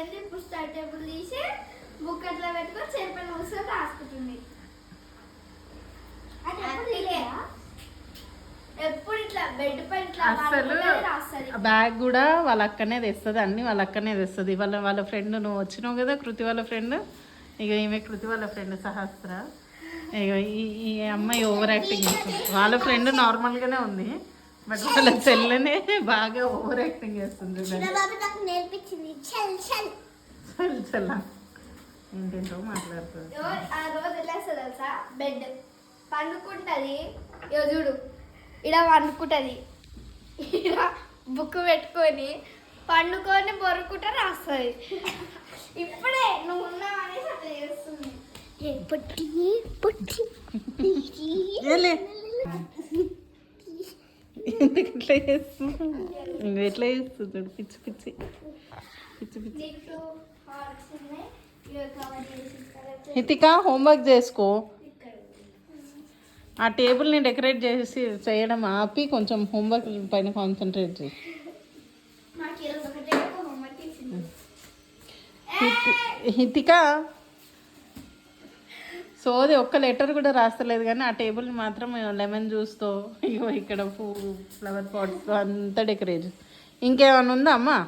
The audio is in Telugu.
అయిపోయింది. ఇప్పుడు స్టడీ టేబుల్ తీసి బుక్ అట్లా పెట్టుకొని చేపలు కూర్చొని రాసుకుంటుంది. ఎప్పుడు ఇట్లా బెడ్ పై ఇట్లా అసలు రాస్తుంది. బ్యాగ్ కూడా వాళ్ళ అక్కనే తెస్తుంది, అన్ని వాళ్ళ అక్కనే తెస్తుంది. వాళ్ళ ఫ్రెండ్ నువ్వు వచ్చినావు కదా, కృతి వాళ్ళ ఫ్రెండ్. ఇక ఈమె కృతి వాళ్ళ ఫ్రెండ్ సహస్ర. ఇక ఈ అమ్మాయి ఓవర్ యాక్టింగ్ చేస్తుంది. వాళ్ళ ఫ్రెండ్ నార్మల్గానే ఉంది, బట్ వాళ్ళ చెల్లెనే బాగా ఓవర్ యాక్టింగ్ చేస్తుంది. చల్ల ఏంటేంటో మాట్లాడుతుంది. ఆ రోజు ఎలా వస్తుంది తెలుసా, బెడ్ పండుకుంటుంది. చూడు ఇలా పండుకుంటుంది, ఇలా బుక్ పెట్టుకొని పండుకొని బొరుకుంటా రాస్తుంది. ఇప్పుడే నువ్వు ఉన్నావనేసి అట్లా చేస్తుంది. ఎందుకు ఇట్లా చేస్తుంది, ఎట్లా చేస్తుంది పిచ్చి పిచ్చి పిచ్చి పిచ్చి. హితిక హోంవర్క్ చేసుకో. ఆ టేబుల్ని డెకరేట్ చేసి చేయడం ఆపి కొంచెం హోంవర్క్ పైన కాన్సన్ట్రేట్ చేయి. హితిక సోది ఒక్క లెటర్ కూడా రాస్తలేదు, కానీ ఆ టేబుల్ని మాత్రం లెమన్ జ్యూస్తో ఇగో ఇక్కడ ఫ్లవర్ పాట్స్తో అంతా డెకరేట్. ఇంకేమైనా ఉందా అమ్మా?